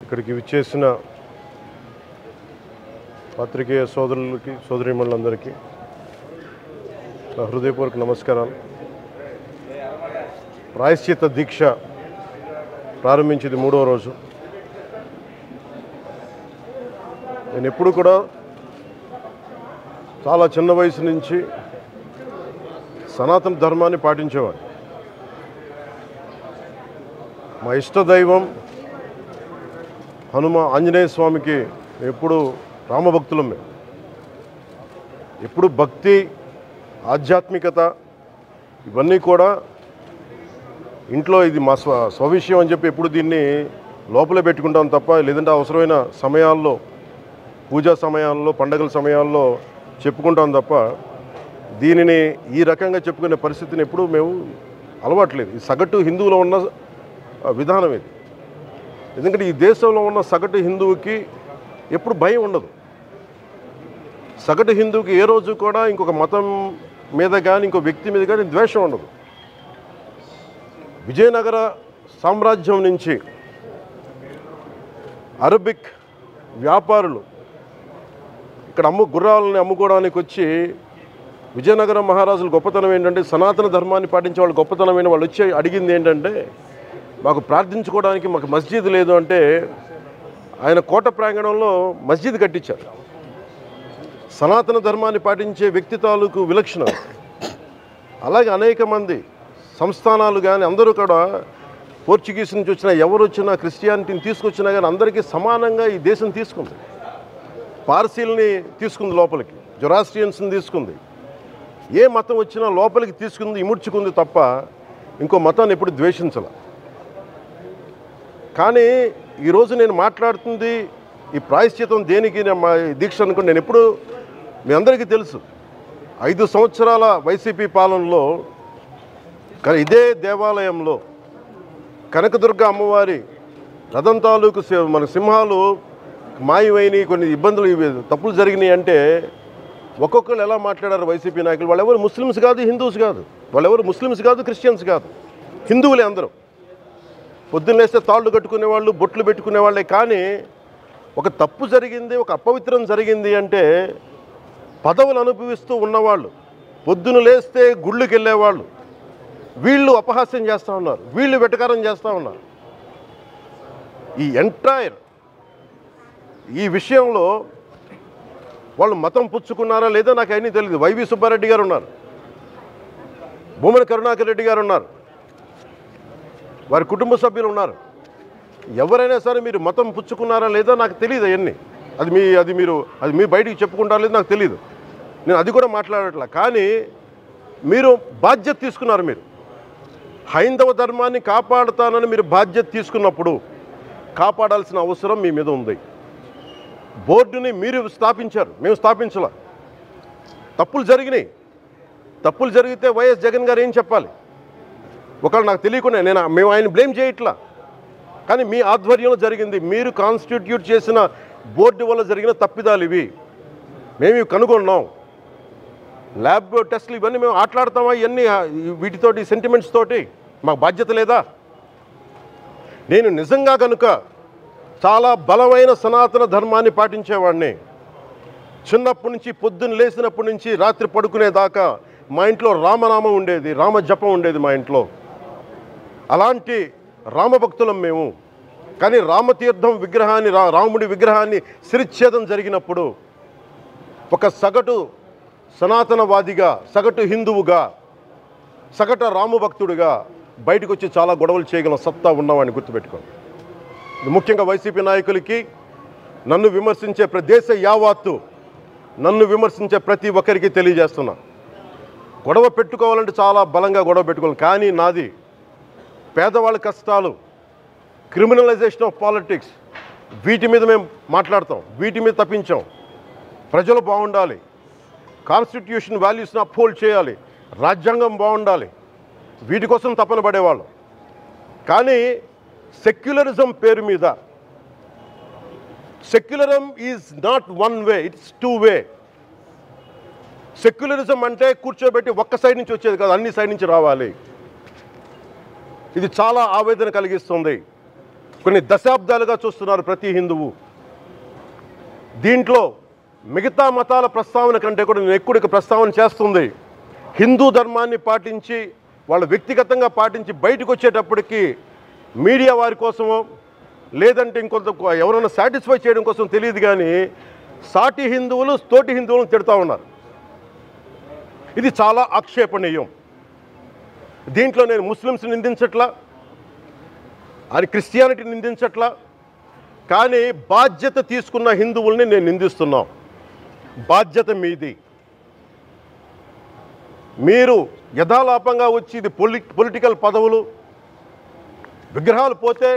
ఇక్కడికి విచ్చేసిన పత్రికేయ సోదరులకి సోదరీమణులందరికీ నా హృదయపూర్వక నమస్కారాలు. ప్రాయశ్చిత్త దీక్ష ప్రారంభించింది 3వ రోజు. నేను ఎప్పుడు కూడా చాలా చిన్న వయసు నుంచి సనాతన ధర్మాన్ని పాటించేవాడిని. మా ఇష్టదైవం ఆంజనేయ స్వామికి ఎప్పుడు రామభక్తులం. మేము ఎప్పుడు భక్తి, ఆధ్యాత్మికత ఇవన్నీ కూడా ఇంట్లో ఇది మా స్వవిషయం అని చెప్పి ఎప్పుడు దీన్ని లోపలే పెట్టుకుంటాం తప్ప, లేదంటే అవసరమైన సమయాల్లో, పూజా సమయాల్లో, పండగల సమయాల్లో చెప్పుకుంటాం తప్ప దీనిని ఈ రకంగా చెప్పుకునే పరిస్థితిని ఎప్పుడు మేము అలవాట్లేదు. ఈ సగటు హిందువులో ఉన్న విధానం ఇది. ఎందుకంటే ఈ దేశంలో ఉన్న సగటు హిందువుకి ఎప్పుడు భయం ఉండదు. సగటు హిందువుకి ఏ రోజు కూడా ఇంకొక మతం మీద కానీ ఇంకో వ్యక్తి మీద కానీ ద్వేషం ఉండదు. విజయనగర సామ్రాజ్యం నుంచి అరబిక్ వ్యాపారులు ఇక్కడ గుర్రాలని అమ్ముకోవడానికి వచ్చి, విజయనగరం మహారాజుల గొప్పతనం ఏంటంటే సనాతన ధర్మాన్ని పాటించే వాళ్ళు గొప్పతనమైన వాళ్ళు వచ్చి అడిగింది ఏంటంటే, మాకు ప్రార్థించుకోవడానికి మాకు మస్జిద్ లేదు అంటే ఆయన కోట ప్రాంగణంలో మస్జిద్ కట్టించారు. సనాతన ధర్మాన్ని పాటించే వ్యక్తి తాలూకు విలక్షణం. అలాగే అనేక మంది సంస్థానాలు కానీ అందరూ కూడా పోర్చుగీస్ నుంచి వచ్చినా, ఎవరు వచ్చినా, క్రిస్టియానిటీని తీసుకొచ్చినా కానీ అందరికీ సమానంగా ఈ దేశం తీసుకుంది. పార్సీల్ని తీసుకుంది లోపలికి, జొరాస్ట్రియన్స్ని తీసుకుంది. ఏ మతం వచ్చినా లోపలికి తీసుకుంది, ఇముడ్చుకుంది తప్ప ఇంకో మతాన్ని ఎప్పుడు ద్వేషించాల. కానీ ఈరోజు నేను మాట్లాడుతుంది ఈ ప్రాయశ్చితం దేనికి, మా దీక్ష అనుకుని నేను ఎప్పుడు, మీ అందరికీ తెలుసు 5 సంవత్సరాల వైసీపీ పాలనలో ఇదే దేవాలయంలో కనకదుర్గ అమ్మవారి రథం తాలూకు మన సింహాలు మాయమైనవి, కొన్ని ఇబ్బందులు, తప్పులు జరిగినాయి అంటే ఒక్కొక్కరు ఎలా మాట్లాడారు వైసీపీ నాయకులు. వాళ్ళెవరు ముస్లిమ్స్ కాదు, హిందూస్ కాదు, వాళ్ళెవరు ముస్లిమ్స్ కాదు, క్రిస్టియన్స్ కాదు, హిందువులే అందరూ. పొద్దున్న లేస్తే తాళ్ళు కట్టుకునేవాళ్ళు, బొట్లు పెట్టుకునేవాళ్ళే. కానీ ఒక తప్పు జరిగింది, ఒక అపవిత్రం జరిగింది అంటే పదవులు అనుభవిస్తూ ఉన్నవాళ్ళు, పొద్దున లేస్తే గుళ్ళకి వెళ్ళేవాళ్ళు, వీళ్ళు అపహాస్యం చేస్తూ ఉన్నారు, వీళ్ళు వెటకారం చేస్తూ ఉన్నారు. ఈ ఎంటైర్ ఈ విషయంలో వాళ్ళు మతం పుచ్చుకున్నారా లేదా నాకు అన్నీ తెలియదు. వైవి సుబ్బారెడ్డి గారు ఉన్నారు, భూమన కరుణాకర్ రెడ్డి గారు ఉన్నారు, వారి కుటుంబ సభ్యులు ఉన్నారు. ఎవరైనా సరే మీరు మతం పుచ్చుకున్నారా లేదా నాకు తెలియదు. అవన్నీ అది మీరు బయటికి చెప్పుకుంటారా లేదు నాకు తెలియదు. నేను అది కూడా మాట్లాడట్లా. కానీ మీరు బాధ్యత తీసుకున్నారు. మీరు హైందవ ధర్మాన్ని కాపాడుతానని మీరు బాధ్యత తీసుకున్నప్పుడు కాపాడాల్సిన అవసరం మీ మీద ఉంది. బోర్డుని మీరు స్థాపించారు, మేము స్థాపించాల. తప్పులు జరిగినాయి. తప్పులు జరిగితే వైఎస్ జగన్ గారు ఏం చెప్పాలి? ఒకవేళ నాకు తెలియకుండా మేము ఆయన బ్లేమ్ చేయట్లా. కానీ మీ ఆధ్వర్యంలో జరిగింది, మీరు కాన్స్టిట్యూట్ చేసిన బోర్డు వల్ల జరిగిన తప్పిదాలు ఇవి, మేము ఇవి కనుగొన్నాం. ల్యాబ్ టెస్టులు ఇవన్నీ మేము ఆటలాడతామా? ఇవన్నీ వీటితోటి సెంటిమెంట్స్ తోటి మాకు బాధ్యత లేదా? నేను నిజంగా కనుక చాలా బలమైన సనాతన ధర్మాన్ని పాటించేవాడిని. చిన్నప్పటి నుంచి, పొద్దున్న లేచినప్పటి నుంచి రాత్రి పడుకునేదాకా మా ఇంట్లో రామనామం ఉండేది, రామ జపం ఉండేది మా ఇంట్లో. అలాంటి రామభక్తులం మేము. కానీ రామతీర్థం విగ్రహాన్ని, రాముడి విగ్రహాన్ని శిరచ్ఛేదం జరిగినప్పుడు ఒక సగటు సనాతనవాదిగా, సగటు హిందువుగా, సగటు రామభక్తుడిగా బయటకు వచ్చి చాలా గొడవలు చేయగల సత్తా ఉన్నవాడిని గుర్తుపెట్టుకోండి. ముఖ్యంగా వైసీపీ నాయకులకి, నన్ను విమర్శించే దేశ యావత్తు నన్ను విమర్శించే ప్రతి ఒక్కరికి తెలియజేస్తున్నా, గొడవ పెట్టుకోవాలంటే చాలా బలంగా గొడవ పెట్టుకోవాలి. కానీ నాది పేదవాళ్ళ కష్టాలు, క్రిమినలైజేషన్ ఆఫ్ పాలిటిక్స్, వీటి మీద మేము మాట్లాడతాం, వీటి మీద తప్పించాం. ప్రజలు బాగుండాలి, కాన్స్టిట్యూషన్ వాల్యూస్ని అప్హోల్డ్ చేయాలి, రాజ్యాంగం బాగుండాలి, వీటి కోసం తపన పడేవాళ్ళం. కానీ సెక్యులరిజం పేరు మీద, secularism is not one way, it's 2 way. Secularism అంటే కూర్చోబెట్టి ఒక్క సైడ్ నుంచి వచ్చేది కాదు, అన్ని సైడ్ నుంచి రావాలి. ఇది చాలా ఆవేదన కలిగిస్తుంది. కొన్ని దశాబ్దాలుగా చూస్తున్నారు ప్రతి హిందువు. దీంట్లో మిగతా మతాల ప్రస్తావన కంటే కూడా నేను ఎక్కువ ప్రస్తావన చేస్తుంది హిందూ ధర్మాన్ని పాటించి వాళ్ళు వ్యక్తిగతంగా పాటించి బయటకు వచ్చేటప్పటికి మీడియా వారి కోసమో లేదంటే ఇంకొంత ఎవరైనా సాటిస్ఫై చేయడం కోసం తెలియదు, కానీ సాటి హిందువులు తోటి హిందువులను తిడతా ఉన్నారు. ఇది చాలా ఆక్షేపణీయం. దీంట్లో నేను ముస్లిమ్స్ నిందించట్లా, అది క్రిస్టియానిటీ నిందించట్లా, కానీ బాధ్యత తీసుకున్న హిందువుల్ని నేను నిందిస్తున్నాం. బాధ్యత మీది. మీరు యథాలాపంగా వచ్చి ఇది పొలిటికల్ పదవులు, విగ్రహాలు పోతే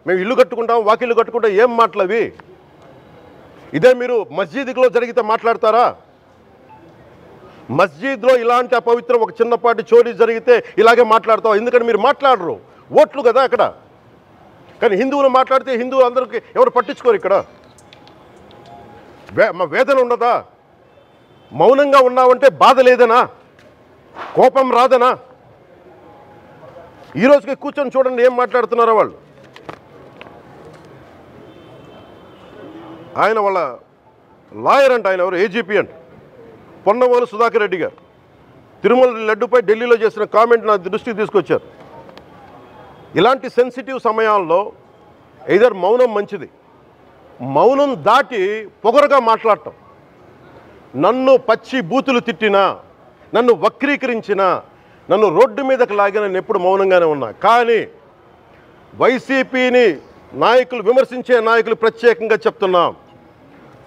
మేము ఇల్లు కట్టుకుంటాం, వాకిళ్ళు కట్టుకుంటాం, ఏం మాటలవి? ఇదే మీరు మస్జిద్లో జరిగితే మాట్లాడతారా? మస్జిద్లో ఇలాంటి అపవిత్రం ఒక చిన్నపాటి చోరీ జరిగితే ఇలాగే మాట్లాడతాం. ఎందుకంటే మీరు మాట్లాడరు, ఓట్లు కదా అక్కడ. కానీ హిందువులు మాట్లాడితే హిందువులు అందరికీ ఎవరు పట్టించుకోరు. ఇక్కడ మా వేదన ఉండదా? మౌనంగా ఉన్నామంటే బాధ లేదనా? కోపం రాదనా? ఈరోజుకి కూర్చొని చూడండి ఏం మాట్లాడుతున్నారో వాళ్ళు. ఆయన వాళ్ళ లాయర్ అంట, ఆయన ఎవరు ఏజీపీ అంట, పొన్నవోలు సుధాకర్ రెడ్డి గారు తిరుమల లడ్డుపై ఢిల్లీలో చేసిన కామెంట్ నా దృష్టికి తీసుకొచ్చారు. ఇలాంటి సెన్సిటివ్ సమయాల్లో ఎయిదర్ మౌనం మంచిది, మౌనం దాటి పొగరుగా మాట్లాడటం, నన్ను పచ్చి బూతులు తిట్టినా, నన్ను వక్రీకరించినా, నన్ను రోడ్డు మీదకి లాగిన నేను ఎప్పుడు మౌనంగానే ఉన్నా. కానీ వైసీపీని నాయకులు విమర్శించే నాయకులు ప్రత్యేకంగా చెప్తున్నాం,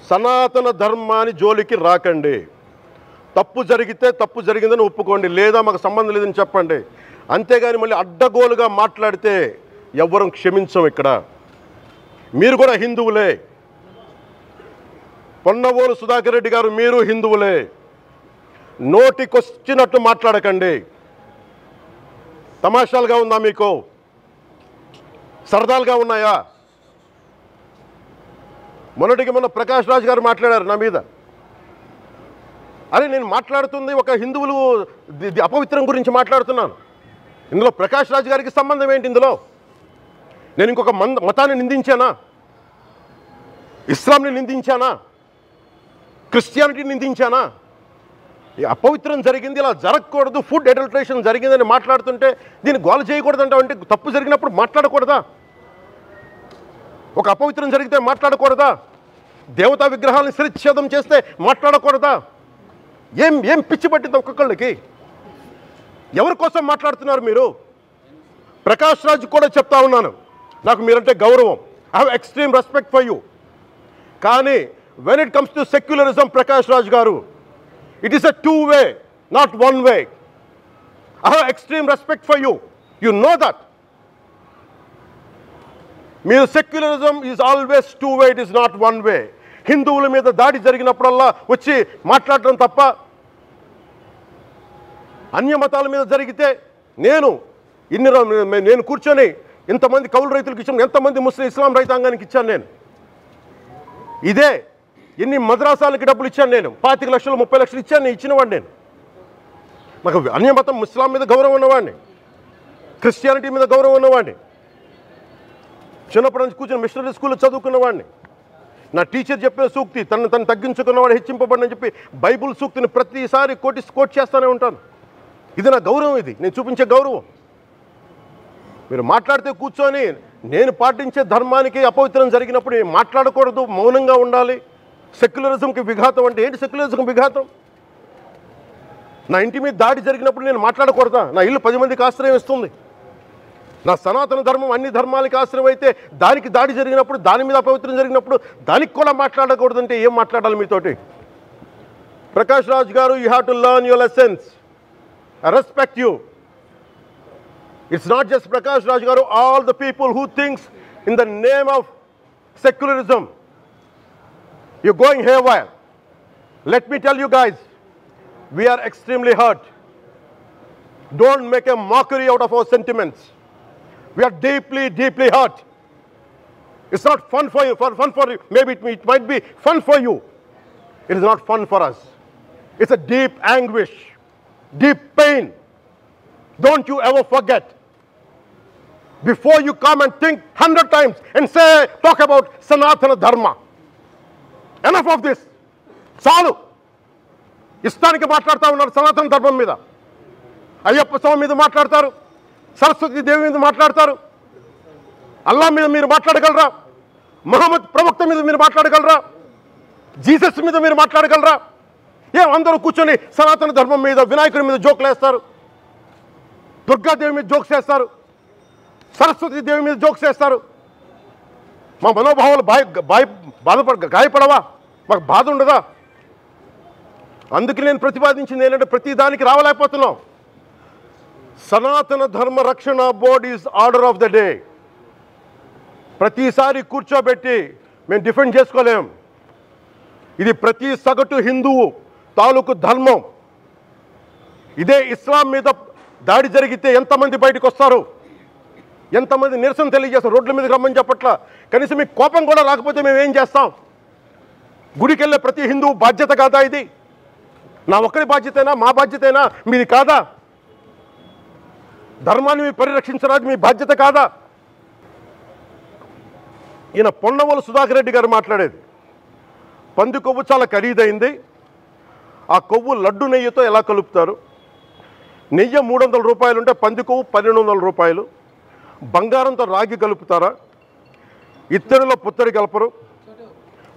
సనాతన ధర్మాన్ని జోలికి రాకండి. తప్పు జరిగితే తప్పు జరిగిందని ఒప్పుకోండి, లేదా మాకు సంబంధం లేదని చెప్పండి. అంతేగాని మళ్ళీ అడ్డగోలుగా మాట్లాడితే ఎవ్వరం క్షమించం. ఇక్కడ మీరు కూడా హిందువులే. పొన్నవోలు సుధాకర్ రెడ్డి గారు మీరు హిందువులే. నోటికొచ్చినట్టు మాట్లాడకండి. తమాషాలుగా ఉందా మీకు? సరదాలుగా ఉన్నాయా? మొన్నటికి మొన్న ప్రకాష్ రాజ్ గారు మాట్లాడారు నా మీద. అరే నేను మాట్లాడుతుంది ఒక హిందువులు అపవిత్రం గురించి మాట్లాడుతున్నాను. ఇందులో ప్రకాష్ రాజ్ గారికి సంబంధం ఏంటి? ఇందులో నేను ఇంకొక మతాన్ని నిందించానా? ఇస్లాంని నిందించానా? క్రిస్టియానిటీని నిందించానా? ఈ అపవిత్రం జరిగింది, ఇలా జరగకూడదు, ఫుడ్ అడల్ట్రేషన్ జరిగిందని మాట్లాడుతుంటే దీన్ని గోల చేయకూడదంట. అంటే తప్పు జరిగినప్పుడు మాట్లాడకూడదా? ఒక అపవిత్రం జరిగితే మాట్లాడకూడదా? దేవతా విగ్రహాలను శిరచ్ఛేదం చేస్తే మాట్లాడకూడదా? ఏం పిచ్చి పట్టింది ఒక్కొక్కళ్ళకి? ఎవరి కోసం మాట్లాడుతున్నారు మీరు? ప్రకాష్ రాజ్ కూడా చెప్తా ఉన్నాను, నాకు మీరంటే గౌరవం. I have extreme respect for you. కానీ when it comes to secularism, Prakash Raj గారు, it is a two-way, not one-way. I have extreme respect for you. You know that. Mere secularism is always two-way, it is not one-way. హిందువుల మీద దాడి జరిగినప్పుడల్లా వచ్చి మాట్లాడటం తప్ప, అన్య మతాల మీద జరిగితే నేను కూర్చొని ఇంతమంది కౌలు రైతులకు ఇచ్చాను, ఎంతమంది ముస్లిం ఇస్లాం రైతాంగానికి ఇచ్చాను నేను. ఇదే ఎన్ని మద్రాసాలకి డబ్బులు ఇచ్చాను నేను, 25 లక్షలు 30 లక్షలు ఇచ్చాను, నేను ఇచ్చినవాడిని. నేను నాకు అన్యమతం ఇస్లాం మీద గౌరవం ఉన్నవాడిని, క్రిస్టియానిటీ మీద గౌరవం ఉన్నవాడిని, చిన్నప్పటి నుంచి కూర్చొని మిషనరీ స్కూల్లో చదువుకున్నవాడిని. నా టీచర్ చెప్పిన సూక్తి, తను తగ్గించుకున్నవాడు హెచ్చింపబడినని చెప్పి బైబుల్ సూక్తిని ప్రతిసారి కోట్ చేస్తూనే ఉంటాను. ఇది నా గౌరవం, ఇది నేను చూపించే గౌరవం. మీరు మాట్లాడితే కూర్చొని నేను పాటించే ధర్మానికి అపవిత్రం జరిగినప్పుడు మాట్లాడకూడదు, మౌనంగా ఉండాలి. సెక్యులరిజంకి విఘాతం అంటే ఏంటి? సెక్యులరిజంకి విఘాతం నా ఇంటి మీద దాడి జరిగినప్పుడు నేను మాట్లాడకూడదా? నా ఇల్లు 10 మందికి ఆశ్రయం ఇస్తుంది. నా సనాతన ధర్మం అన్ని ధర్మాలకి ఆశ్రయం అయితే దానికి దాడి జరిగినప్పుడు, దాని మీద అపవిత్రం జరిగినప్పుడు దానికి కూడా మాట్లాడకూడదంటే ఏం మాట్లాడాలి మీతోటి? ప్రకాష్ రాజ్ గారు, you have to learn your lessons. I respect you. It's not just Prakash Raj గారు, all the people who thinks in the name of secularism, you're going haywire. Let me tell you guys, we are extremely hurt. Don't make a mockery out of our sentiments. We are deeply, deeply hurt. It's not fun for you. Fun for you. Maybe it might be fun for you. It is not fun for us. It's a deep anguish, deep pain. Don't you ever forget. before you come and think 100 times and say, talk about Sanatana Dharma. Enough of this. చాలు. ఇష్టానికి మాట్లాడుతూ ఉన్నారు సనాతన ధర్మం మీద. అయ్యప్ప స్వామి మీద మాట్లాడతారు, సరస్వతి దేవి మీద మాట్లాడతారు, అల్లా మీద మీరు మాట్లాడగలరా? మహమ్మద్ ప్రవక్త మీద మీరు మాట్లాడగలరా? జీసస్ మీద మీరు మాట్లాడగలరా? అందరూ కూర్చొని సనాతన ధర్మం మీద, వినాయకుడి మీద జోకులు వేస్తారు, దుర్గాదేవి మీద జోక్స్ వేస్తారు, సరస్వతి దేవి మీద జోక్స్ వేస్తారు. మా మనోభావాలు గాయపడవా? మాకు బాధ ఉండదా? అందుకే నేను ప్రతిపాదించింది ఏంటంటే ప్రతి దానికి రావలేకపోతున్నాం. సనాతన ధర్మ రక్షణ board is order of the day. ప్రతిసారి కూర్చోబెట్టి మేము డిఫెండ్ చేసుకోలేం. ఇది ప్రతి సగటు హిందువు తాలూకు ధర్మం. ఇదే ఇస్లాం మీద దాడి జరిగితే ఎంతమంది బయటకు వస్తారు, ఎంతమంది నిరసన తెలియజేస్తారు? రోడ్ల మీదకి రమ్మని చెప్పట్ల. కనీసం మీకు కోపం కూడా రాకపోతే మేము ఏం చేస్తాం? గుడికి వెళ్ళే ప్రతి హిందువు బాధ్యత కాదా ఇది? నా ఒక్కరి బాధ్యతైనా, మా బాధ్యతైనా మీది కాదా? ధర్మాన్ని పరిరక్షించరాదు మీ బాధ్యత కాదా? ఈయన పొన్నవోలు సుధాకర్ రెడ్డి గారు మాట్లాడేది, పంది కొవ్వు చాలా ఖరీదైంది, ఆ కొవ్వు లడ్డు నెయ్యితో ఎలా కలుపుతారు? నెయ్యి 300 రూపాయలు ఉంటే పంది కొవ్వు 1200 రూపాయలు. బంగారంతో రాగి కలుపుతారా? ఇత్తడిలో పుత్తడి కలపరు.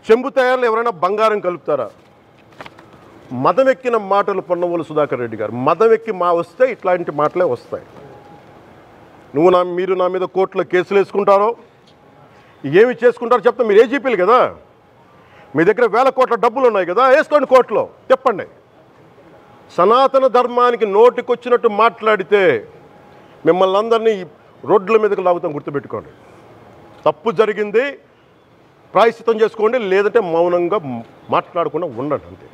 చెంబు తయారులో ఎవరైనా బంగారం కలుపుతారా? మదం ఎక్కిన మాటలు పొన్నవోలు సుధాకర్ రెడ్డి గారు. మదం ఎక్కి వస్తే ఇట్లాంటి మాటలే వస్తాయి. మీరు నా మీద కోర్టులో కేసులు వేసుకుంటారో ఏమి చేసుకుంటారో చెప్తా. మీరు ఏజీపీలు కదా, మీ దగ్గర వేల కోట్ల డబ్బులు ఉన్నాయి కదా, వేసుకోండి కోర్టులో, చెప్పండి. సనాతన ధర్మానికి నోటికొచ్చినట్టు మాట్లాడితే మిమ్మల్ని అందరినీ రోడ్ల మీదకి లాగుతాం, గుర్తుపెట్టుకోండి. తప్పు జరిగింది, ప్రాయశ్చిత్తం చేసుకోండి, లేదంటే మౌనంగా మాట్లాడకుండా ఉండండి అంతే.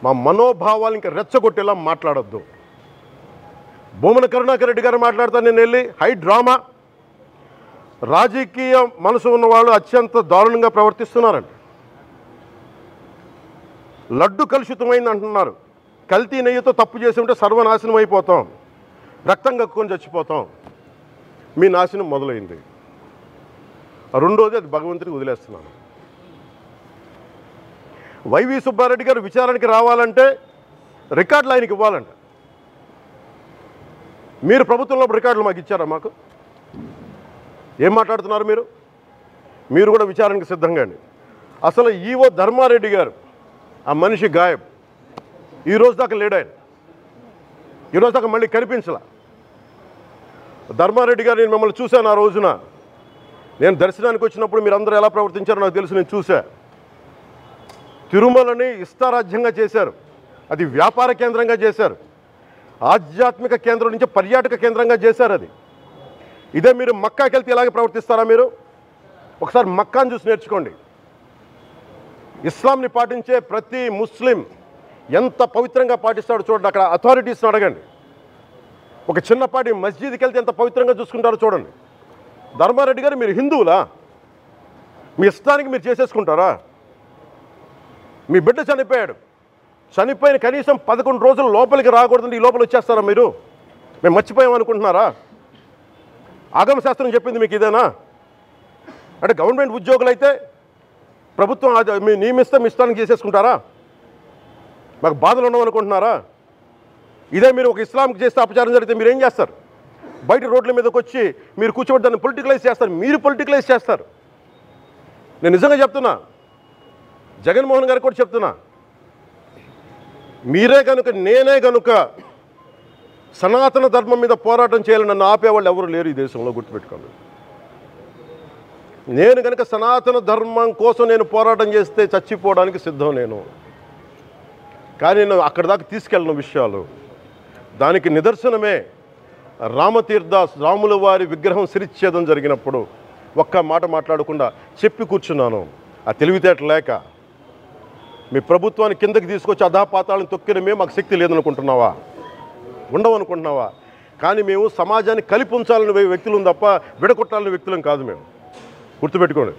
మా మనోభావాలు ఇంకా రెచ్చగొట్టేలా మాట్లాడొద్దు. భూమన కరుణాకర్ రెడ్డి గారు మాట్లాడతాను నేను వెళ్ళి హై డ్రామా. రాజకీయ మనసు ఉన్నవాళ్ళు అత్యంత దారుణంగా ప్రవర్తిస్తున్నారండి. లడ్డు కలుషితమైంది అంటున్నారు. కల్తీ నెయ్యితో తప్పు చేసి ఉంటే సర్వనాశనం అయిపోతాం, రక్తం కక్కుని చచ్చిపోతాం. మీ నాశనం మొదలైంది. రెండోది అది భగవంతుడికి వదిలేస్తున్నాను. వైవి సుబ్బారెడ్డి గారు విచారణకి రావాలంటే రికార్డులు ఆయనకి ఇవ్వాలంట. మీరు ప్రభుత్వంలో రికార్డులు మాకు ఇచ్చారా? మాకు ఏం మాట్లాడుతున్నారు మీరు? మీరు కూడా విచారణకు సిద్ధంగా అండి. అసలు ఈవో ధర్మారెడ్డి గారు, ఆ మనిషి గాయబ్. ఈరోజు దాకా లేడు ఆయన. ఈరోజు దాకా మళ్ళీ కనిపించలా. ధర్మారెడ్డి గారు నేను మిమ్మల్ని చూశాను. ఆ రోజున నేను దర్శనానికి వచ్చినప్పుడు మీరు అందరూ ఎలా ప్రవర్తించారో నాకు తెలుసు, నేను చూశా. తిరుమలని ఇష్టారాజ్యంగా చేశారు, అది వ్యాపార కేంద్రంగా చేశారు, ఆధ్యాత్మిక కేంద్రం నుంచి పర్యాటక కేంద్రంగా చేశారు అది. ఇదే మీరు మక్కాకి వెళ్తే ఇలాగే ప్రవర్తిస్తారా? మీరు ఒకసారి మక్కాను చూసి నేర్చుకోండి. ఇస్లాంని పాటించే ప్రతి ముస్లిం ఎంత పవిత్రంగా పాటిస్తాడో చూడండి. అక్కడ అథారిటీస్ని అడగండి. ఒక చిన్నపాటి మస్జిద్కి వెళ్తే ఎంత పవిత్రంగా చూసుకుంటారో చూడండి. ధర్మారెడ్డి గారు మీరు హిందువులా? మీ ఇష్టానికి మీరు చేసేసుకుంటారా? మీ బిడ్డ చనిపోయాడు, చనిపోయిన కనీసం 11 రోజులు లోపలికి రాకూడదండి, ఈ లోపల వచ్చేస్తారా మీరు? మేము మర్చిపోయామనుకుంటున్నారా? ఆగమశాస్త్రం చెప్పింది మీకు ఇదేనా? అంటే గవర్నమెంట్ ఉద్యోగులు అయితే ప్రభుత్వం మీ నియమిస్తే మీ ఇష్టానికి చేసేసుకుంటారా? మాకు బాధలు ఉండవనుకుంటున్నారా? ఇదే మీరు ఒక ఇస్లాంకి చేస్తే అపచారం జరిగితే మీరు ఏం చేస్తారు? బయట రోడ్ల మీదకి వచ్చి మీరు కూర్చోబెట్టి దాన్ని పొలిటికలైజ్ చేస్తారు. మీరు పొలిటికలైజ్ చేస్తారు. నేను నిజంగా చెప్తున్నా, జగన్మోహన్ గారికి కూడా చెప్తున్నా, మీరే కనుక నేనే కనుక సనాతన ధర్మం మీద పోరాటం చేయాలని నన్ను ఆపేవాళ్ళు ఎవరు లేరు ఈ దేశంలో, గుర్తుపెట్టుకోండి. నేను కనుక సనాతన ధర్మం కోసం నేను పోరాటం చేస్తే చచ్చిపోవడానికి సిద్ధం నేను. కానీ నేను అక్కడ దాకా తీసుకెళ్ళిన విషయాలు దానికి నిదర్శనమే రామతీర్థాస్ రాముల వారి విగ్రహం శిరిచ్ఛేదం జరిగినప్పుడు ఒక్క మాట మాట్లాడకుండా చెప్పి కూర్చున్నాను. ఆ తెలివితేట లేక మీ ప్రభుత్వాన్ని కిందకి తీసుకొచ్చి అధాపాతాలను తొక్కిన మేము మాకు శక్తి లేదనుకుంటున్నావా? ఉండవనుకుంటున్నావా? కానీ మేము సమాజాన్ని కలిపి ఉంచాలని వ్యక్తులం తప్ప విడగొట్టాలని వ్యక్తులం కాదు మేము, గుర్తుపెట్టుకోండి.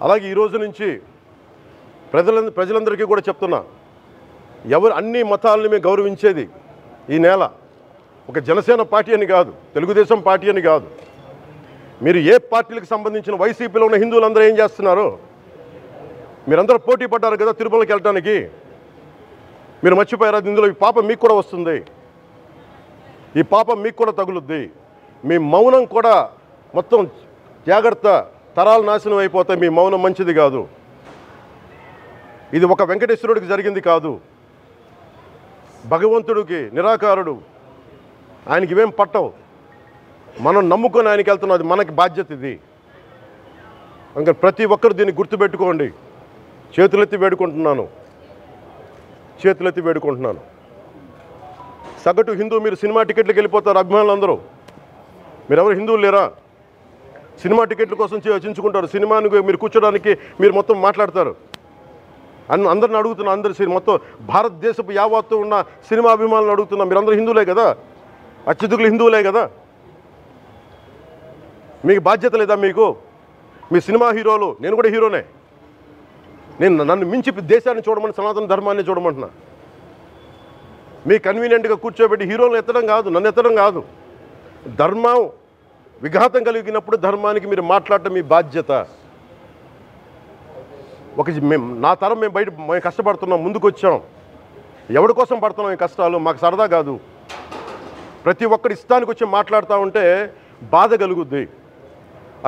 అలాగే ఈరోజు నుంచి ప్రజలందరికీ కూడా చెప్తున్నా, ఎవరు అన్ని మతాలని మేము గౌరవించేది ఈ నేల. ఒక జనసేన పార్టీ అని కాదు, తెలుగుదేశం పార్టీ అని కాదు. మీరు ఏ పార్టీలకు సంబంధించిన వైసీపీలో ఉన్న హిందువులందరూ ఏం చేస్తున్నారు? మీరందరూ పోటీ పడ్డారు కదా తిరుమలకి వెళ్ళడానికి. మీరు మర్చిపోయారు అది. ఇందులో ఈ పాపం మీకు కూడా వస్తుంది, ఈ పాపం మీకు కూడా తగులుద్ది. మీ మౌనం కూడా మొత్తం జాగ్రత్త, తరాలు నాశనం అయిపోతాయి. మీ మౌనం మంచిది కాదు. ఇది ఒక వెంకటేశ్వరుడికి జరిగింది కాదు. భగవంతుడికి నిరాకారుడు, ఆయనకి ఇవేం పట్టవు. మనం నమ్ముకొని ఆయనకి వెళ్తున్నాం, అది మనకి బాధ్యత. ఇది ఇంకా ప్రతి ఒక్కరు దీన్ని గుర్తుపెట్టుకోండి. చేతులెత్తి వేడుకుంటున్నాను, చేతులెత్తి వేడుకుంటున్నాను. సగటు హిందూ మీరు సినిమా టికెట్లకు వెళ్ళిపోతారు. అభిమానులందరూ మీరెవరు హిందువులు లేరా? సినిమా టికెట్ల కోసం చించుకుంటారు. సినిమాని మీరు కూర్చోడానికి మీరు మొత్తం మాట్లాడతారు. అందరిని అడుగుతున్నా, అందరు మొత్తం భారతదేశపు యావత్తు ఉన్న సినిమా అభిమానులను అడుగుతున్నా, మీరందరూ హిందువులే కదా, అత్యధికులు హిందువులే కదా. మీకు బాధ్యత లేదా? మీకు మీ సినిమా హీరోలు, నేను కూడా హీరోనే. నన్ను మించి దేశాన్ని చూడమని, సనాతన ధర్మాన్ని చూడమంటున్నా. మీ కన్వీనియంట్గా కూర్చోబెట్టి హీరోలను ఎత్తడం కాదు, నన్ను ఎత్తడం కాదు. ధర్మం విఘాతం కలిగినప్పుడు ధర్మానికి మీరు మాట్లాడటం మీ బాధ్యత. నా తరం మేము కష్టపడుతున్నాం, ముందుకు వచ్చాం. ఎవరి కోసం పడుతున్నాం ఈ కష్టాలు? మాకు సరదా కాదు. ప్రతి ఒక్కరి ఇష్టానికి వచ్చి మాట్లాడుతూ ఉంటే బాధ కలుగుద్ది.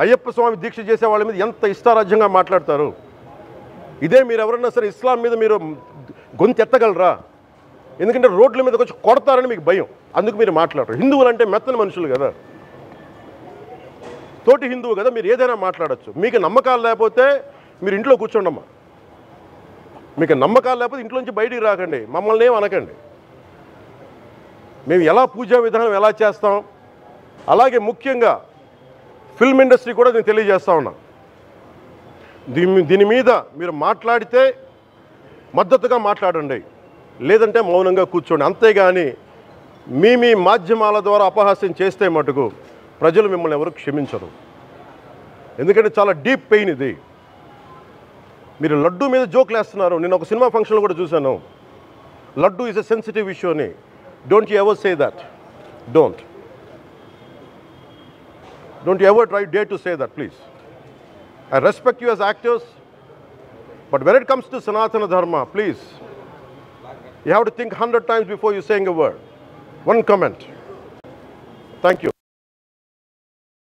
అయ్యప్ప స్వామి దీక్ష చేసే వాళ్ళ మీద ఎంత ఇష్టారాజ్యంగా మాట్లాడతారు. ఇదే మీరు ఎవరన్నా సరే ఇస్లాం మీద మీరు గొంతు ఎత్తగలరా? ఎందుకంటే రోడ్ల మీదకి వచ్చి కొడతారని మీకు భయం, అందుకు మీరు మాట్లాడరు. హిందువులు అంటే మెత్తని మనుషులు కదా, తోటి హిందువు కదా, మీరు ఏదైనా మాట్లాడచ్చు. మీకు నమ్మకాలు లేకపోతే మీరు ఇంట్లో కూర్చోండమ్మా. మీకు నమ్మకాలు లేకపోతే ఇంట్లోంచి బయటికి రాకండి, మమ్మల్ని ఏం అనకండి. మేము ఎలా పూజా విధానం ఎలా చేస్తాం, అలాగే ముఖ్యంగా ఫిల్మ్ ఇండస్ట్రీ కూడా నేను తెలియజేస్తా ఉన్నా. దీని మీద మీరు మాట్లాడితే మద్దతుగా మాట్లాడండి, లేదంటే మౌనంగా కూర్చోండి. అంతేగాని మీ మాధ్యమాల ద్వారా అపహాస్యం చేస్తే మటుకు ప్రజలు మిమ్మల్ని ఎవరు క్షమించరు. ఎందుకంటే చాలా డీప్ పెయిన్ ఇది. మీరు లడ్డూ మీద జోక్లు వేస్తున్నారు. నేను ఒక సినిమా ఫంక్షన్లో కూడా చూశాను. Laddu is a sensitive issue అని. Don't you ever say that. Don't you ever dare to say that, please. I respect you as actors, but when it comes to Sanatana Dharma, please, you have to think 100 times before you saying a word. One comment. Thank you.